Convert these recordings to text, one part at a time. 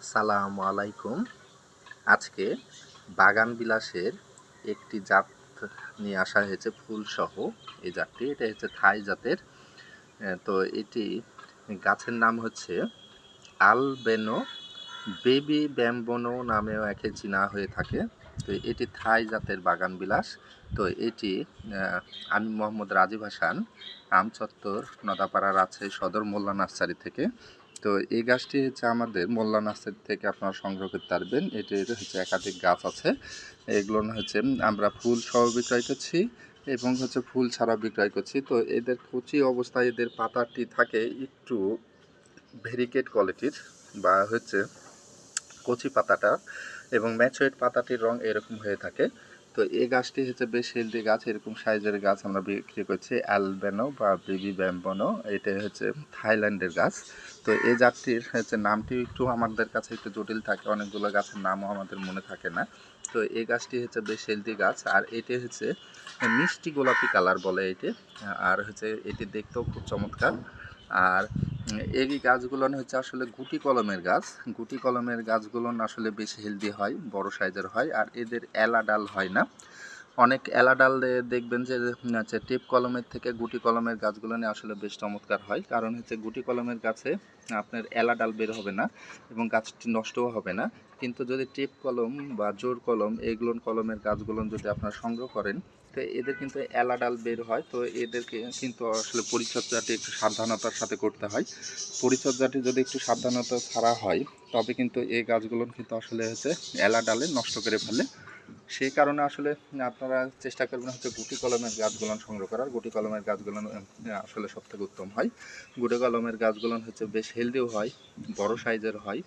আসসালামু আলাইকুম। আজকে বাগান বিলাসের একটি জাত নিয়ে আসা হয়েছে ফুলসহ। এই জাতটি এটা হচ্ছে থাই জাতের। তো এটি গাছের নাম হচ্ছে আলবেনো বেবি ব্যাম্বনো নামেও একে চেনা হয়ে থাকে। তো এটি থাই জাতের বাগান বিলাস। তো এটি আমি মোহাম্মদ রাজীব হাসান, আমচত্বর নদাপাড়া রাজশাহী সদর মোল্লা নার্সারি থেকে। তো এই গাছটি হচ্ছে আমাদের মোল্লা নার্সারি থেকে আপনারা সংগ্রহ করতে পারবেন। এটির হচ্ছে একাধিক গাছ আছে। এগুলো হচ্ছে আমরা ফুল সহ বিক্রয় করছি এবং হচ্ছে ফুল ছাড়া বিক্রয় করছি। তো এদের কচি অবস্থায় এদের পাতাটি থাকে একটু ভেরিকেট কোয়ালিটির বা হচ্ছে কচি পাতাটা, এবং ম্যাচুরেট পাতাটির রং এরকম হয়ে থাকে। তো এই গাছটি হচ্ছে বেশ হেলদি গাছ। এরকম সাইজের গাছ আমরা বিক্রি করছি অ্যালবেনো বা বেবি ব্যাম্বনো। এটা হচ্ছে থাইল্যান্ডের গাছ। তো এই জাতটির হচ্ছে নামটি একটু আমাদের কাছে একটু জটিল থাকে, অনেকগুলো গাছের নামও আমাদের মনে থাকে না। তো এই গাছটি হচ্ছে বেশ হেলদি গাছ, আর এটি হচ্ছে মিষ্টি গোলাপি কালার বলে এটি। আর হচ্ছে এটি দেখতেও খুব চমৎকার। আর এই গাছগুলো হচ্ছে আসলে গুটি কলমের গাছ। গুটি কলমের গাছগুলো আসলে বেশ হেলদি হয়, বড় সাইজের হয়, আর এদের এলা ডাল হয় না। অনেক এলা ডাল দেখবেন যে হচ্ছে টিপ কলমের থেকে গুটি কলমের গাছগুলো আসলে বেশ চমৎকার হয়, কারণ হচ্ছে গুটি কলমের গাছে আপনার এলা ডাল বের হবে না এবং গাছটি নষ্টও হবে না। কিন্তু যদি টিপ কলম বা জোর কলম এগুলো কলমের গাছগুলো যদি আপনারা সংগ্রহ করেন, তো এদের কিন্তু এলা ডাল বের হয়। তো এদেরকে কিন্তু আসলে পরিচর্যাটি একটু সাবধানতার সাথে করতে হয়। পরিচর্যাটি যদি একটু সাবধানতা ছাড়া হয়, তবে কিন্তু এই গাছগুলো কিন্তু আসলে হচ্ছে এলা ডালে নষ্ট করে ফেলে। সেই কারণে আসলে আপনারা চেষ্টা করবেন হচ্ছে গুটি কলমের গাছগুলো সংগ্রহ করার। গুটি কলমের গাছগুলো আসলে সবথেকে উত্তম হয়। গুটি কলমের গাছগুলো হচ্ছে বেশ হেলদিও হয়, বড় সাইজের হয়,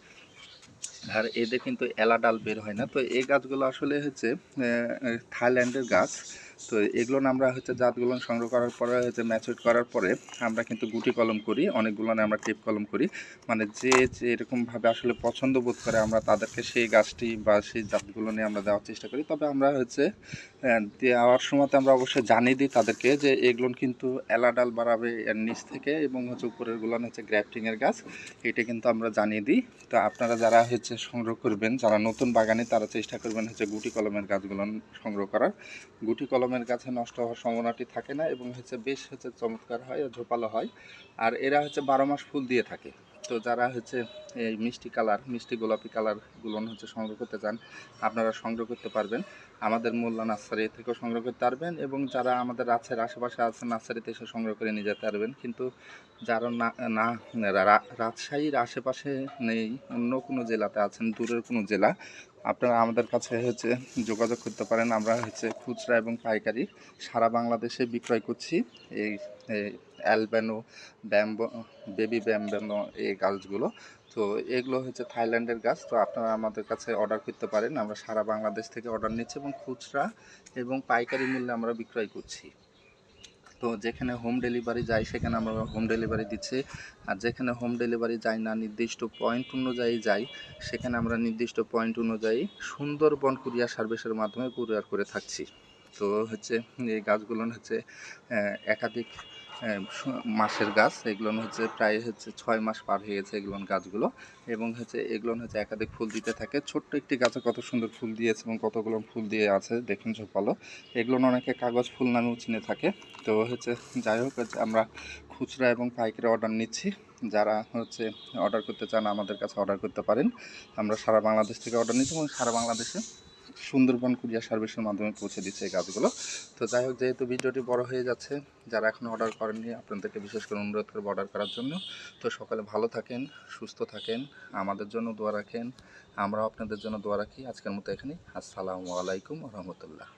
আর এদের কিন্তু এলা ডাল বের হয় না। তো এই গাছগুলো আসলে হচ্ছে থাইল্যান্ডের গাছ। তো এগুলো আমরা হচ্ছে জাতগুলো সংগ্রহ করার পরে হচ্ছে ম্যাচুর করার পরে আমরা কিন্তু গুটি কলম করি, অনেকগুলো আমরা টিপ কলম করি। মানে যে এরকমভাবে আসলে পছন্দ বোধ করে আমরা তাদেরকে সেই গাছটি বা সেই জাতগুলো নিয়ে আমরা দেওয়ার চেষ্টা করি। তবে আমরা হচ্ছে দেওয়ার সময় আমরা অবশ্যই জানিয়ে দিই তাদেরকে যে এগুলো কিন্তু এলা ডাল বাড়াবে এর নিচ থেকে, এবং হচ্ছে উপরেরগুলো হচ্ছে গ্রাফটিংয়ের গাছ, এটা কিন্তু আমরা জানিয়ে দিই। তো আপনারা যারা হচ্ছে সংগ্রহ করবেন, যারা নতুন বাগানে, তারা চেষ্টা করবেন হচ্ছে গুটি কলমের গাছগুলো সংগ্রহ করার। গুটি কলমের গাছে নষ্ট হওয়ার সম্ভাবনাটি থাকে না এবং হচ্ছে বেশ হচ্ছে চমৎকার হয়, ঝোপালো হয়, আর এরা হচ্ছে 12 মাস ফুল দিয়ে থাকে। তো যারা হচ্ছে এই মিষ্টি কালার, মিষ্টি গোলাপি কালারগুলো হচ্ছে সংগ্রহ করতে চান, আপনারা সংগ্রহ করতে পারবেন। আমাদের মোল্লা নার্সারি থেকেও সংগ্রহ করতে পারবেন, এবং যারা আমাদের রাজশাহীর আশেপাশে আছে নার্সারিতে এসে সংগ্রহ করে নিয়ে যেতে পারবেন। কিন্তু যারা না রাজশাহীর আশেপাশে নেই, অন্য কোনো জেলাতে আছেন, দূরের কোনো জেলা, আপনারা আমাদের কাছে হচ্ছে যোগাযোগ করতে পারেন। আমরা হচ্ছে খুচরা এবং পাইকারি সারা বাংলাদেশে বিক্রয় করছি এই অ্যালবেনো ব্যাম্বো বেবি ব্যাম্বনো এই গাছগুলো। তো এগুলো হচ্ছে থাইল্যান্ডের গাছ। তো আপনারা আমাদের কাছে অর্ডার করতে পারেন। আমরা সারা বাংলাদেশ থেকে অর্ডার নিচ্ছি এবং খুচরা এবং পাইকারি মূল্যে আমরা বিক্রয় করছি। তো যেখানে হোম ডেলিভারি যায় সেখানে আমরা হোম ডেলিভারি দিচ্ছি, আর যেখানে হোম ডেলিভারি যায় না, নির্দিষ্ট পয়েন্ট অনুযায়ী যাই, সেখানে আমরা নির্দিষ্ট পয়েন্ট অনুযায়ী সুন্দরবন কুরিয়ার সার্ভিসের মাধ্যমে কুরিয়ার করে থাকছি। তো হচ্ছে এই গাছগুলো হচ্ছে একাধিক মাসের গাছ। এগুলো হচ্ছে প্রায় হচ্ছে 6 মাস পার হয়ে গেছে এগুলো গাছগুলো, এবং হচ্ছে এগুলো হচ্ছে একাধিক ফুল দিতে থাকে। ছোট্ট একটি গাছে কত সুন্দর ফুল দিয়েছে এবং কতগুলো ফুল দিয়ে আছে দেখুন ঝোপালো। এগুলো অনেকে কাগজ ফুল নামেও চিনে থাকে। তো হচ্ছে যাই হোক, আমরা খুচরা এবং পাইকারি অর্ডার নিচ্ছি। যারা হচ্ছে অর্ডার করতে চান আমাদের কাছে অর্ডার করতে পারেন। আমরা সারা বাংলাদেশ থেকে অর্ডার নিচ্ছি এবং সারা বাংলাদেশে সুন্দরবন কুরিয়ার সার্ভিসের মাধ্যমে পৌঁছে দিচ্ছে এই গাছগুলো। তো যাই হোক, যেহেতু ভিডিওটি বড় হয়ে যাচ্ছে, যারা এখনও অর্ডার করেননি আপনাদেরকে বিশেষ করে অনুরোধ করব অর্ডার করার জন্য। তো সকালে ভালো থাকেন, সুস্থ থাকেন, আমাদের জন্য দোয়া রাখেন, আমরাও আপনাদের জন্য দোয়া রাখি। আজকের মতো এখানেই। আসসালামু আলাইকুম রহমতুল্লাহ।